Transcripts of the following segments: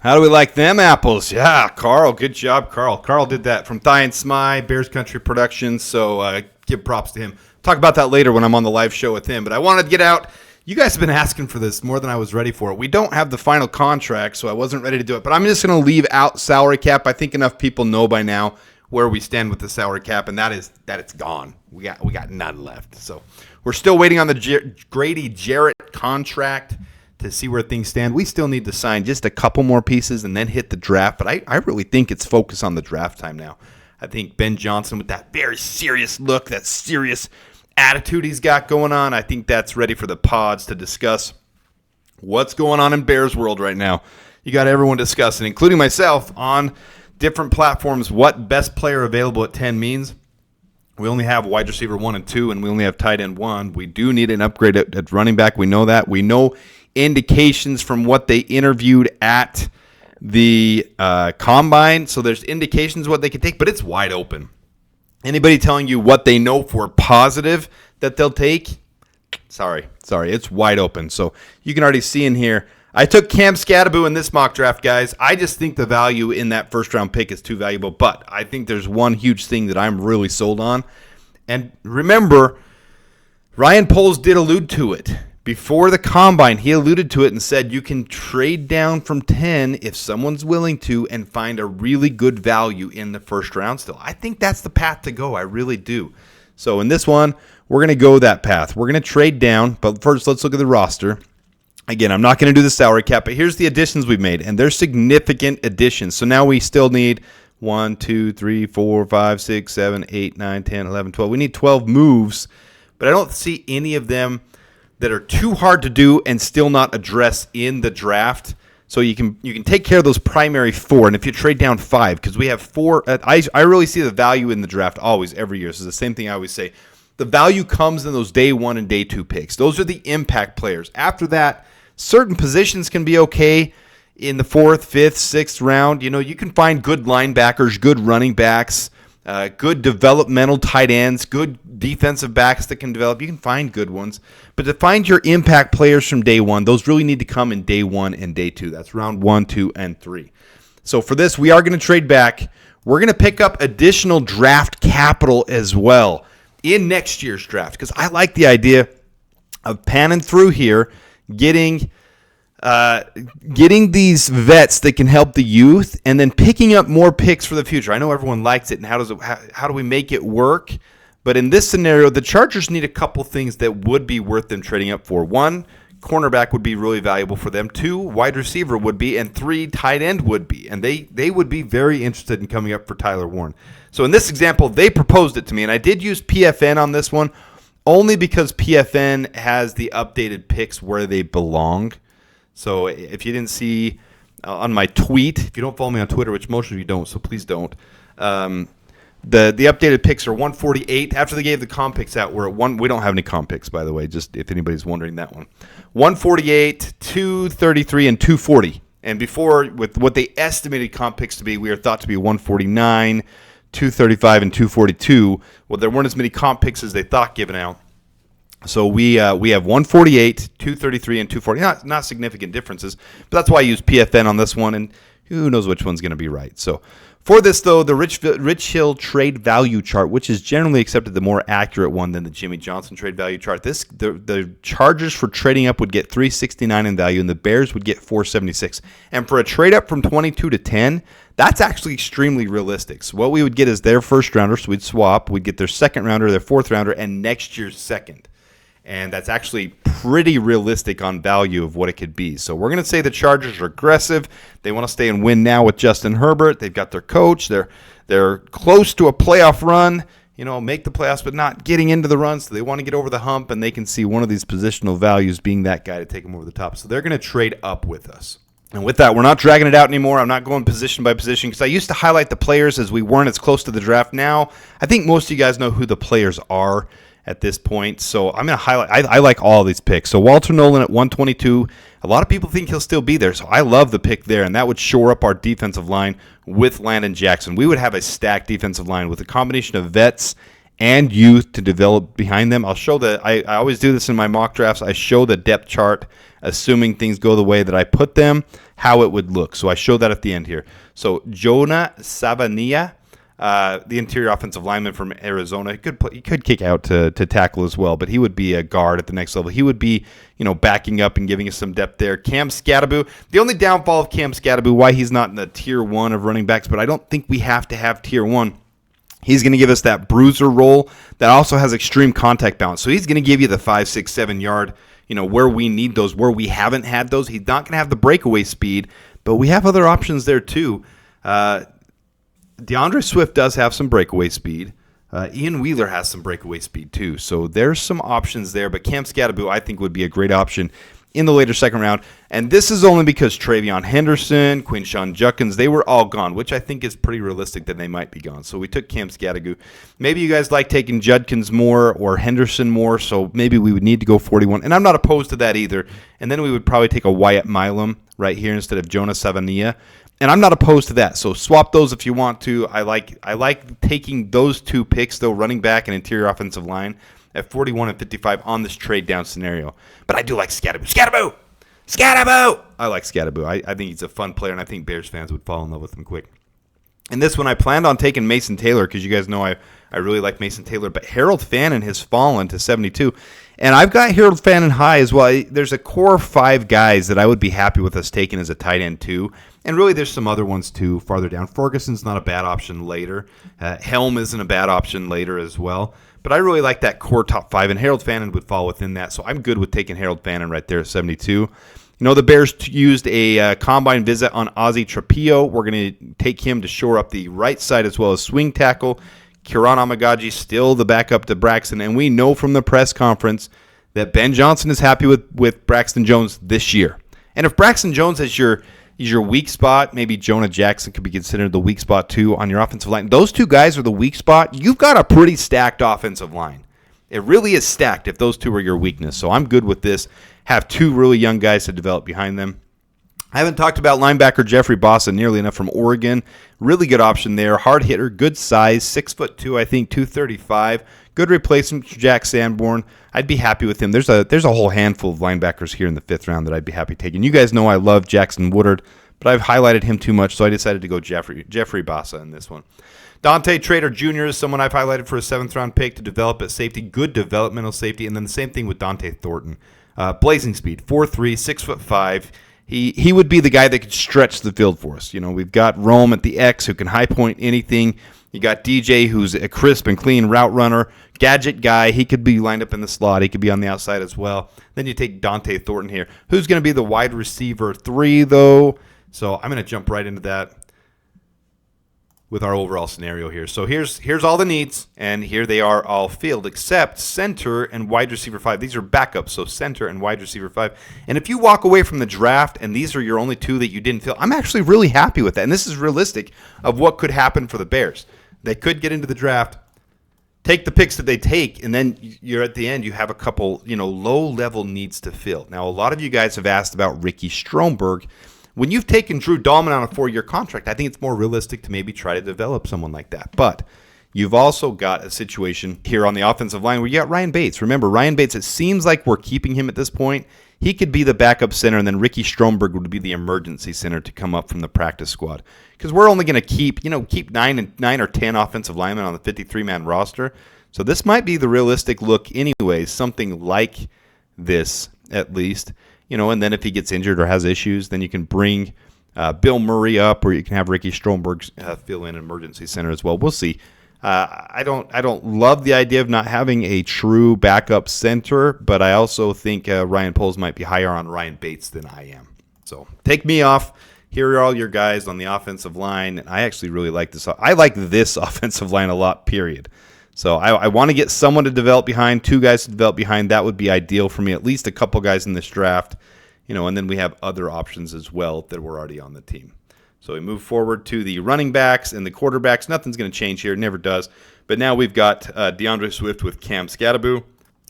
How do we like them apples? Yeah, Carl. Good job, Carl. Carl did that from Thigh and Smy, Bears Country Productions, so give props to him. Talk about that later when I'm on the live show with him, but I wanted to get out. You guys have been asking for this more than I was ready for. We don't have the final contract, so I wasn't ready to do it, but I'm just going to leave out salary cap. I think enough people know by now where we stand with the salary cap, and that is that it's gone. We got none left. So we're still waiting on the Grady Jarrett contract to see where things stand. We still need to sign just a couple more pieces and then hit the draft, but I really think it's focused on the draft time now. I think Ben Johnson, with that very serious look, that serious attitude he's got going on, I think that's ready for the pods to discuss what's going on in Bears world right now. You got everyone discussing, including myself, on different platforms, what best player available at 10 means. We only have wide receiver 1 and 2, and we only have tight end 1. We do need an upgrade at running back. We know that. We know indications from what they interviewed at the combine. So there's indications what they could take, but it's wide open. Anybody telling you what they know for positive that they'll take? Sorry, it's wide open. So you can already see in here, I took Cam Scadaboo in this mock draft, guys. I just think the value in that first-round pick is too valuable, but I think there's one huge thing that I'm really sold on. And remember, Ryan Poles did allude to it. Before the combine, he alluded to it and said you can trade down from 10 if someone's willing to and find a really good value in the first round still. I think that's the path to go. I really do. So in this one, we're going to go that path. We're going to trade down, but first let's look at the roster. Again, I'm not going to do the salary cap, but here's the additions we've made, and they're significant additions. So now we still need 1, 2, 3, 4, 5, 6, 7, 8, 9, 10, 11, 12. We need 12 moves, but I don't see any of them that are too hard to do and still not address in the draft. So you can take care of those primary 4, and if you trade down 5, because we have 4, I really see the value in the draft always, every year. So it's the same thing I always say. The value comes in those day 1 and day 2 picks. Those are the impact players. After that, certain positions can be okay in the 4th, 5th, 6th round. You know, you can find good linebackers, good running backs, good developmental tight ends, good defensive backs that can develop. You can find good ones. But to find your impact players from day 1, those really need to come in day 1 and day 2. That's round 1, 2, and 3. So for this, we are going to trade back. We're going to pick up additional draft capital as well in next year's draft, because I like the idea of panning through here, getting these vets that can help the youth, and then picking up more picks for the future. I know everyone likes it, and how do we make it work? But in this scenario, the Chargers need a couple things that would be worth them trading up for. 1, cornerback would be really valuable for them. 2, wide receiver would be, and 3, tight end would be. And they would be very interested in coming up for Tyler Warren. So in this example, they proposed it to me, and I did use PFN on this one only because PFN has the updated picks where they belong. So if you didn't see on my tweet, if you don't follow me on Twitter, which most of you don't, so please don't, the updated picks are 148. After they gave the comp picks out, we're at 1. We don't have any comp picks, by the way, just if anybody's wondering that one. 148, 233, and 240. And before, with what they estimated comp picks to be, we are thought to be 149, 235, and 242. Well, there weren't as many comp picks as they thought given out. So we have 148, 233, and 240. Not significant differences, but that's why I use PFN on this one, and who knows which one's going to be right. So for this, though, the Rich Hill trade value chart, which is generally accepted the more accurate one than the Jimmy Johnson trade value chart, the Chargers for trading up would get 369 in value, and the Bears would get 476. And for a trade up from 22 to 10, that's actually extremely realistic. So what we would get is their first rounder, so we'd swap. We'd get their second rounder, their fourth rounder, and next year's second. And that's actually pretty realistic on value of what it could be. So we're going to say the Chargers are aggressive. They want to stay and win now with Justin Herbert. They've got their coach. They're close to a playoff run, make the playoffs, but not getting into the run. So they want to get over the hump, and they can see one of these positional values being that guy to take them over the top. So they're going to trade up with us. And with that, we're not dragging it out anymore. I'm not going position by position because I used to highlight the players as we weren't as close to the draft. Now, I think most of you guys know who the players are at this point. So I'm going to highlight, I like all of these picks. So Walter Nolan at 122, a lot of people think he'll still be there. So I love the pick there, and that would shore up our defensive line with Landon Jackson. We would have a stacked defensive line with a combination of vets and youth to develop behind them. I'll show I always do this in my mock drafts. I show the depth chart, assuming things go the way that I put them, how it would look. So I showed that at the end here. So Jonah Savania, the interior offensive lineman from Arizona, he could kick out to tackle as well, but he would be a guard at the next level. He would be, backing up and giving us some depth there. Cam Skattebo, the only downfall of Cam Skattebo, why he's not in the tier 1 of running backs, but I don't think we have to have tier 1. He's going to give us that bruiser role that also has extreme contact balance. So he's going to give you the 5, 6, 7 yard, where we need those, where we haven't had those. He's not going to have the breakaway speed, but we have other options there too. DeAndre Swift does have some breakaway speed. Ian Wheeler has some breakaway speed too. So there's some options there, but Cam Skattebo I think would be a great option in the later second round. And this is only because Travion Henderson, Quinshon Judkins, they were all gone, which I think is pretty realistic that they might be gone. So we took Cam Skattebo. Maybe you guys like taking Judkins more or Henderson more, so maybe we would need to go 41. And I'm not opposed to that either. And then we would probably take a Wyatt Milam right here instead of Jonah Savania. And I'm not opposed to that. So swap those if you want to. I like taking those two picks, though, running back and interior offensive line, at 41 and 55 on this trade down scenario. But I do like Skattebo. Skattebo! I like Skattebo. I think he's a fun player, and I think Bears fans would fall in love with him quick. And this one, I planned on taking Mason Taylor because you guys know I really like Mason Taylor. But Harold Fannin has fallen to 72. And I've got Harold Fannin high as well. There's a core 5 guys that I would be happy with us taking as a tight end too. And really there's some other ones too farther down. Ferguson's not a bad option later. Helm isn't a bad option later as well. But I really like that core top 5, and Harold Fannin would fall within that. So I'm good with taking Harold Fannin right there at 72. The Bears used a combine visit on Ozzie Trapillo. We're going to take him to shore up the right side as well as swing tackle. Kieran Amagaji still the backup to Braxton, and we know from the press conference that Ben Johnson is happy with Braxton Jones this year. And if Braxton Jones is your weak spot, maybe Jonah Jackson could be considered the weak spot too on your offensive line. Those two guys are the weak spot. You've got a pretty stacked offensive line. It really is stacked if those two are your weakness. So I'm good with this. Have 2 really young guys to develop behind them. I haven't talked about linebacker Jeffrey Bossa nearly enough from Oregon. Really good option there. Hard hitter, good size, 6'2", I think, 235. Good replacement for Jack Sanborn. I'd be happy with him. There's a whole handful of linebackers here in the 5th round that I'd be happy taking. You guys know I love Jackson Woodard, but I've highlighted him too much, so I decided to go Jeffrey Bossa in this one. Dante Trader Jr. is someone I've highlighted for a 7th round pick to develop at safety. Good developmental safety. And then the same thing with Dante Thornton. Blazing speed, 4'3", 6'5". He would be the guy that could stretch the field for us. We've got Rome at the X who can high point anything. You got DJ who's a crisp and clean route runner, gadget guy. He could be lined up in the slot. He could be on the outside as well. Then you take Dante Thornton here, who's going to be the wide receiver 3 though. So I'm going to jump right into that with our overall scenario here. So here's all the needs, and here they are all filled except center and wide receiver 5. These are backups, so center and wide receiver 5. And if you walk away from the draft and these are your only 2 that you didn't fill, I'm actually really happy with that. And this is realistic of what could happen for the Bears. They could get into the draft, take the picks that they take, and then you're at the end, you have a couple, low-level needs to fill. Now, a lot of you guys have asked about Ricky Stromberg. When you've taken Drew Dahlman on a 4-year contract, I think it's more realistic to maybe try to develop someone like that. But you've also got a situation here on the offensive line where you got Ryan Bates. Remember, Ryan Bates, it seems like we're keeping him at this point. He could be the backup center, and then Ricky Stromberg would be the emergency center to come up from the practice squad. Because we're only going to keep 9 or 10 offensive linemen on the 53-man roster. So this might be the realistic look anyways, something like this at least. And then if he gets injured or has issues, then you can bring Bill Murray up, or you can have Ricky Stromberg fill in an emergency center as well. We'll see. I don't love the idea of not having a true backup center, but I also think Ryan Poles might be higher on Ryan Bates than I am. So take me off. Here are all your guys on the offensive line. I actually really like this. I like this offensive line a lot, period. So I want to get someone to develop behind, 2 guys to develop behind. That would be ideal for me, at least a couple guys in this draft. And then we have other options as well that were already on the team. So we move forward to the running backs and the quarterbacks. Nothing's going to change here. It never does. But now we've got DeAndre Swift with Cam Skattebo.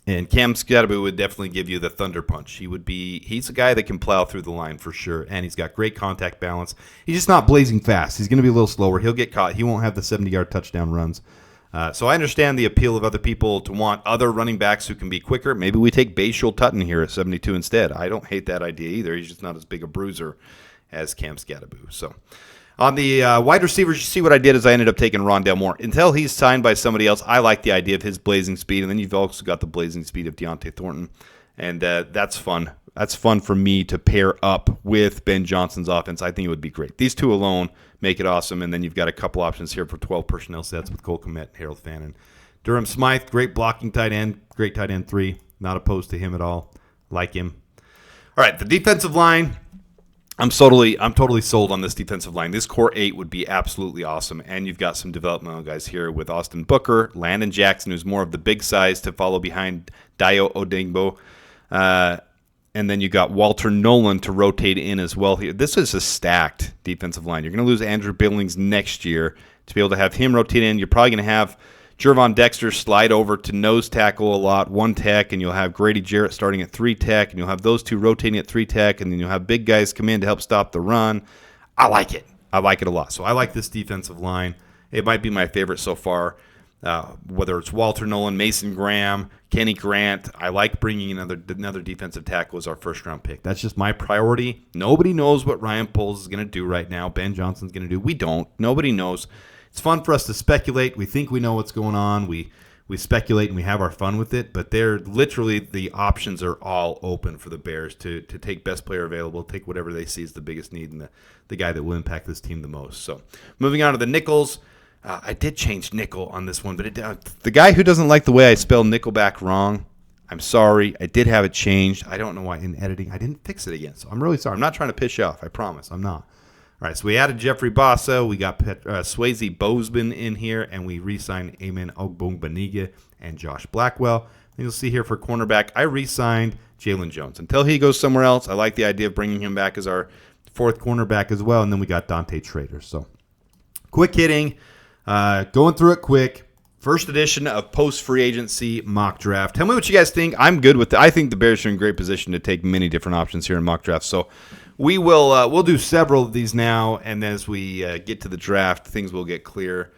And Cam Skattebo would definitely give you the thunder punch. He's a guy that can plow through the line for sure, and he's got great contact balance. He's just not blazing fast. He's going to be a little slower. He'll get caught. He won't have the 70-yard touchdown runs. So I understand the appeal of other people to want other running backs who can be quicker. Maybe we take Bashul Tutton here at 72 instead. I don't hate that idea either. He's just not as big a bruiser as Cam Scatterbo. So on the wide receivers, you see what I did is I ended up taking Rondale Moore. Until he's signed by somebody else, I like the idea of his blazing speed, and then you've also got the blazing speed of Deontay Thornton, and that's fun. That's fun for me to pair up with Ben Johnson's offense. I think it would be great. These two alone make it awesome, and then you've got a couple options here for 12 personnel sets with Cole Kmet, Harold Fannin. Durham Smythe, great blocking tight end, great tight end 3. Not opposed to him at all. Like him. All right, the defensive line. I'm totally sold on this defensive line. This core 8 would be absolutely awesome, and you've got some developmental guys here with Austin Booker, Landon Jackson, who's more of the big size to follow behind Dayo Odeyingbo, and then you got Walter Nolan to rotate in as well here. This is a stacked defensive line. You're going to lose Andrew Billings next year. To be able to have him rotate in, you're probably going to have Jervon Dexter slide over to nose tackle a lot, 1 tech, and you'll have Grady Jarrett starting at 3 tech, and you'll have those two rotating at 3 tech, and then you'll have big guys come in to help stop the run. I like it. I like it a lot. So I like this defensive line. It might be my favorite so far, whether it's Walter Nolan, Mason Graham, Kenny Grant. I like bringing another defensive tackle as our first-round pick. That's just my priority. Nobody knows what Ryan Poles is going to do right now. Ben Johnson's going to do. We don't. Nobody knows. It's fun for us to speculate. We think we know what's going on. We speculate and we have our fun with it, but they're literally the options are all open for the Bears to take best player available, take whatever they see as the biggest need and the guy that will impact this team the most. So moving on to the nickels. I did change nickel on this one, but the guy who doesn't like the way I spell Nickelback wrong, I'm sorry. I did have it changed. I don't know why in editing I didn't fix it again, so I'm really sorry. I'm not trying to piss you off. I promise. I'm not. All right, so we added Jeffrey Bassa, we got Swayze Bozeman in here, and we re-signed Amen Ogbongbaniga and Josh Blackwell. And you'll see here for cornerback, I re-signed Jalen Jones. Until he goes somewhere else, I like the idea of bringing him back as our 4th cornerback as well, and then we got Dante Trader. So quick hitting, going through it quick. First edition of post-free agency mock draft. Tell me what you guys think. I'm good with it. I think the Bears are in great position to take many different options here in mock draft. So we'll do several of these now, and as we get to the draft, things will get clear.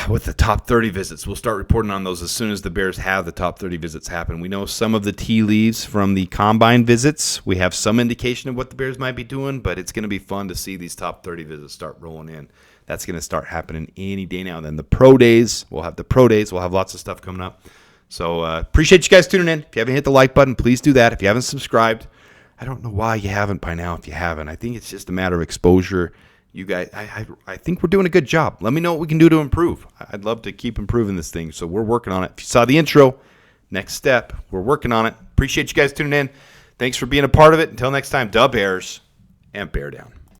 With the top 30 visits, we'll start reporting on those as soon as the Bears have the top 30 visits happen. We know some of the tea leaves from the combine visits. We have some indication of what the Bears might be doing, but it's going to be fun to see these top 30 visits start rolling in. That's going to start happening any day now. And then the pro days, we'll have lots of stuff coming up. So appreciate you guys tuning in. If you haven't hit the like button, please do that. If you haven't subscribed, I don't know why you haven't by now if you haven't. I think it's just a matter of exposure. You guys, I think we're doing a good job. Let me know what we can do to improve. I'd love to keep improving this thing, so we're working on it. If you saw the intro, next step, we're working on it. Appreciate you guys tuning in. Thanks for being a part of it. Until next time, Bears and Bear Down.